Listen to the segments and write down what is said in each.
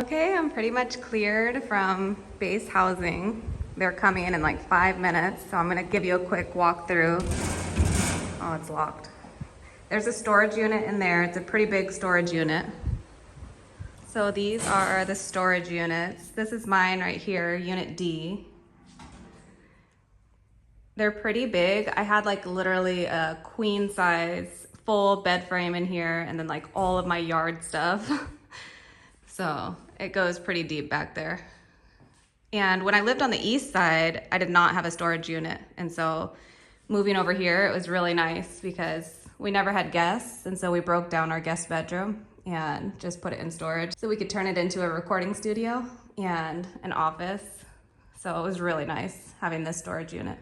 Okay, I'm pretty much cleared from base housing. They're coming in like 5 minutes, so I'm gonna give you a quick walkthrough. Oh, it's locked. There's a storage unit in there. It's a pretty big storage unit. So these are the storage units. This is mine right here, Unit D. They're pretty big. I had like literally a queen size full bed frame in here and then like all of my yard stuff. So it goes pretty deep back there. And when I lived on the east side, I did not have a storage unit. And so moving over here, it was really nice because we never had guests. And so we broke down our guest bedroom and just put it in storage so we could turn it into a recording studio and an office. So it was really nice having this storage unit.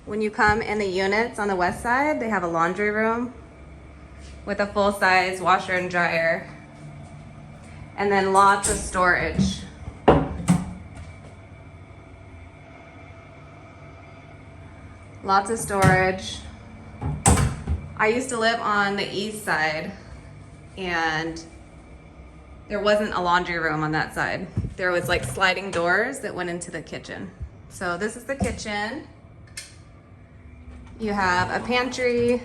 When you come in the units on the west side, they have a laundry room with a full-size washer and dryer, and then lots of storage. Lots of storage. I used to live on the east side, and there wasn't a laundry room on that side. There was like sliding doors that went into the kitchen. So this is the kitchen. You have a pantry.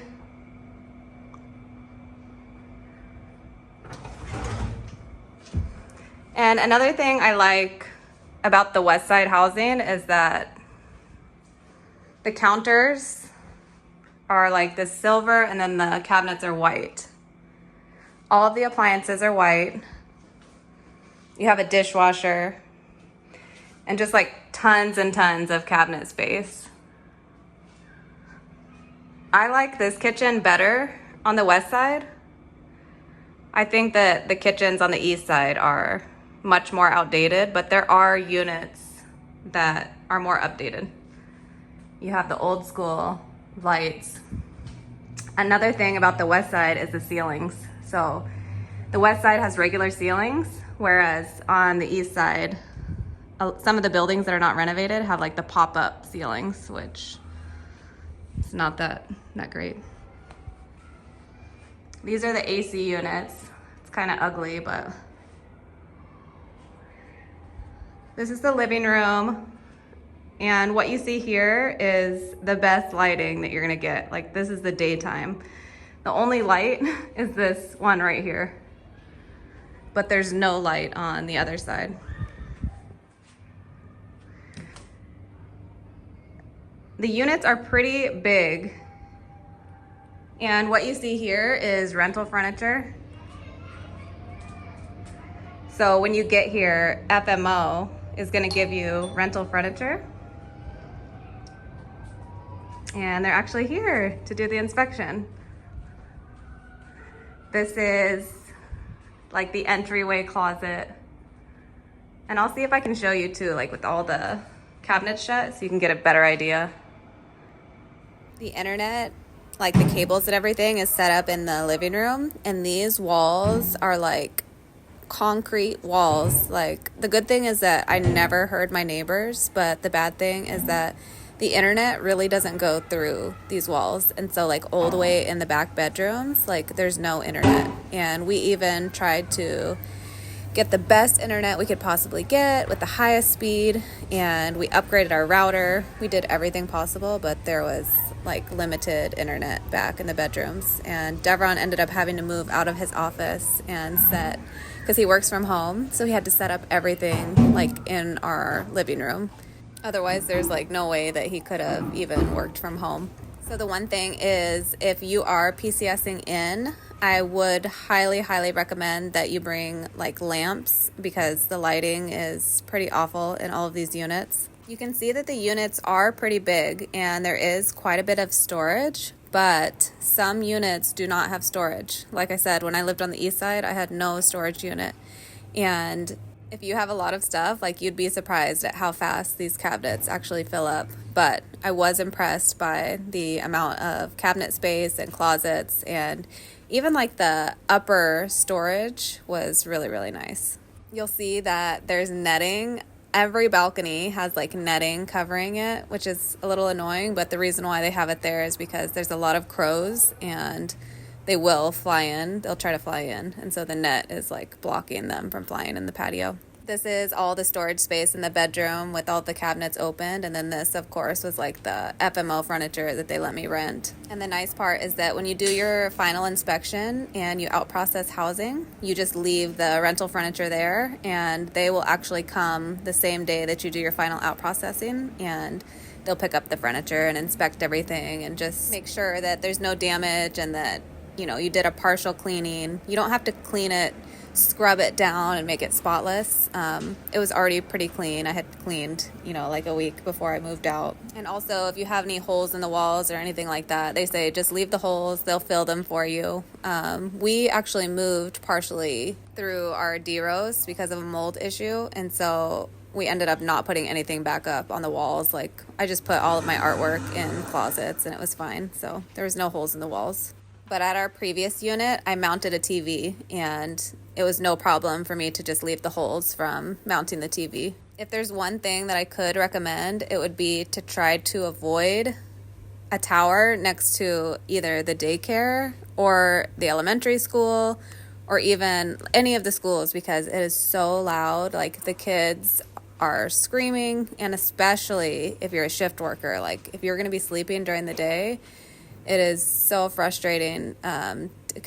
And another thing I like about the west side housing is that the counters are like this silver and then the cabinets are white. All of the appliances are white. You have a dishwasher and just like tons and tons of cabinet space. I like this kitchen better on the west side. I think that the kitchens on the east side are much more outdated, but there are units that are more updated. You have the old school lights. Another thing about the west side is the ceilings. So the west side has regular ceilings, whereas on the east side, some of the buildings that are not renovated have like the pop-up ceilings, which is not that great. These are the AC units. It's kind of ugly, but this is the living room. And what you see here is the best lighting that you're gonna get. Like, this is the daytime. The only light is this one right here, but there's no light on the other side. The units are pretty big. And what you see here is rental furniture. So when you get here, FMO is gonna give you rental furniture. And they're actually here to do the inspection. This is like the entryway closet. And I'll see if I can show you too, like with all the cabinets shut, so you can get a better idea. The internet, like the cables and everything, is set up in the living room, and these walls are like concrete walls. Like, the good thing is that I never heard my neighbors, but the bad thing is that the internet really doesn't go through these walls. And so like all the way in the back bedrooms, like there's no internet. And we even tried to get the best internet we could possibly get with the highest speed, and we upgraded our router. We did everything possible, but there was like limited internet back in the bedrooms. And Devron ended up having to move out of his office and set, because he works from home, so he had to set up everything like in our living room. Otherwise, there's like no way that he could have even worked from home. So the one thing is, if you are PCSing in, I would highly, highly recommend that you bring like lamps, because the lighting is pretty awful in all of these units. You can see that the units are pretty big and there is quite a bit of storage, but some units do not have storage. Like I said, when I lived on the east side, I had no storage unit. And if you have a lot of stuff, like, you'd be surprised at how fast these cabinets actually fill up. But I was impressed by the amount of cabinet space and closets, and even like the upper storage was really, really nice. You'll see that there's netting. Every balcony has like netting covering it, which is a little annoying, but the reason why they have it there is because there's a lot of crows, and they will fly in. They'll try to fly in. And so the net is like blocking them from flying in the patio. This is all the storage space in the bedroom with all the cabinets opened. And then this, of course, was like the FMO furniture that they let me rent. And the nice part is that when you do your final inspection and you out-process housing, you just leave the rental furniture there, and they will actually come the same day that you do your final out-processing, and they'll pick up the furniture and inspect everything and just make sure that there's no damage and that, you know, you did a partial cleaning. You don't have to clean it, scrub it down and make it spotless. It was already pretty clean. I had cleaned, you know, like a week before I moved out. And also, if you have any holes in the walls or anything like that, they say just leave the holes, they'll fill them for you. We actually moved partially through our D-rows because of a mold issue, and so we ended up not putting anything back up on the walls. Like, I just put all of my artwork in closets and it was fine. So there was no holes in the walls. But at our previous unit, I mounted a TV, and it was no problem for me to just leave the holes from mounting the TV. If there's one thing that I could recommend, it would be to try to avoid a tower next to either the daycare or the elementary school or even any of the schools, because it is so loud. Like, the kids are screaming, and especially if you're a shift worker, like if you're going to be sleeping during the day, it is so frustrating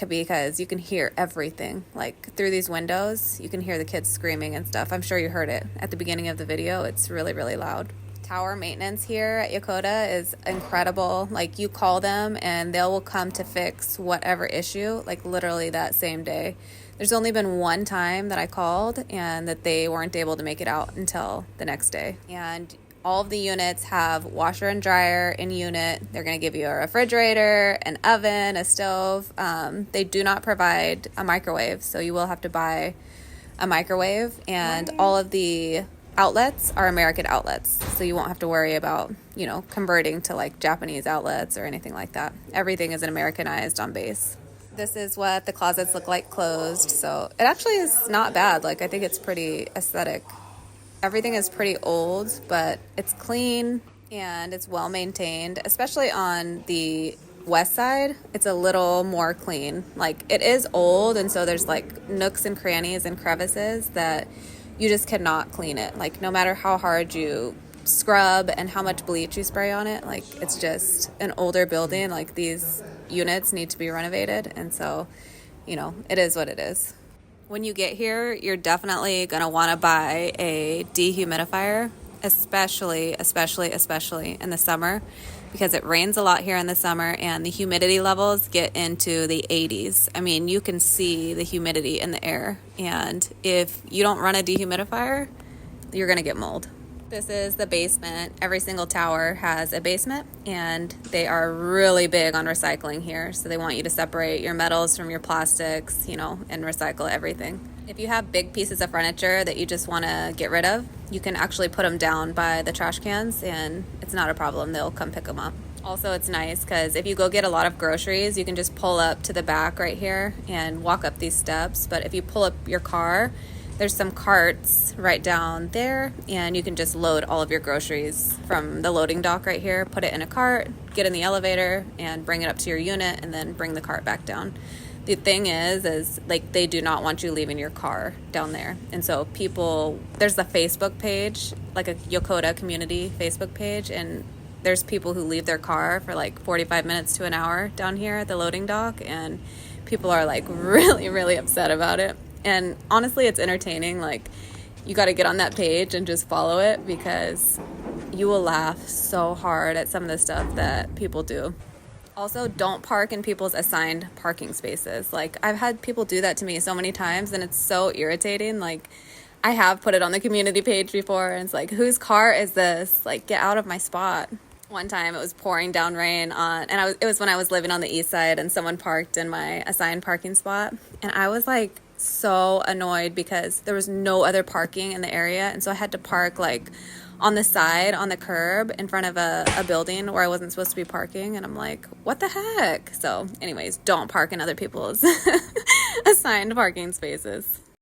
because you can hear everything. Like, through these windows, you can hear the kids screaming and stuff. I'm sure you heard it at the beginning of the video. It's really, really loud. Tower maintenance here at Yokota is incredible. Like, you call them and they will come to fix whatever issue, like literally that same day. There's only been one time that I called and that they weren't able to make it out until the next day. And all of the units have washer and dryer in unit. They're going to give you a refrigerator, an oven, a stove. They do not provide a microwave, so you will have to buy a microwave. And all of the outlets are American outlets, so you won't have to worry about, you know, converting to like Japanese outlets or anything like that. Everything is an Americanized on base. This is what the closets look like closed, so it actually is not bad. Like, I think it's pretty aesthetic. Everything is pretty old, but it's clean and it's well maintained, especially on the west side. It's a little more clean. Like, it is old, and so there's like nooks and crannies and crevices that you just cannot clean it. Like, no matter how hard you scrub and how much bleach you spray on it, like, it's just an older building. Like, these units need to be renovated, and so, you know, it is what it is. When you get here, you're definitely going to want to buy a dehumidifier, especially in the summer, because it rains a lot here in the summer and the humidity levels get into the 80s. I mean, you can see the humidity in the air, and if you don't run a dehumidifier, you're going to get mold. This is the basement. Every single tower has a basement, and they are really big on recycling here. So they want you to separate your metals from your plastics, you know, and recycle everything. If you have big pieces of furniture that you just want to get rid of, you can actually put them down by the trash cans, and it's not a problem. They'll come pick them up. Also, it's nice because if you go get a lot of groceries, you can just pull up to the back right here and walk up these steps. But if you pull up your car, there's some carts right down there, and you can just load all of your groceries from the loading dock right here, put it in a cart, get in the elevator, and bring it up to your unit, and then bring the cart back down. The thing is like, they do not want you leaving your car down there. And so there's the Facebook page, like a Yokota community Facebook page, and there's people who leave their car for like 45 minutes to an hour down here at the loading dock, and people are like really, really upset about it. And honestly, it's entertaining. Like, you got to get on that page and just follow it, because you will laugh so hard at some of the stuff that people do. Also, don't park in people's assigned parking spaces. Like, I've had people do that to me so many times, and it's so irritating. Like, I have put it on the community page before, and it's like, whose car is this? Like, get out of my spot. One time it was pouring down rain it was when I was living on the east side, and someone parked in my assigned parking spot, and I was like so annoyed because there was no other parking in the area, and so I had to park like on the side, on the curb in front of a building where I wasn't supposed to be parking, and I'm like, what the heck? So anyways, don't park in other people's assigned parking spaces.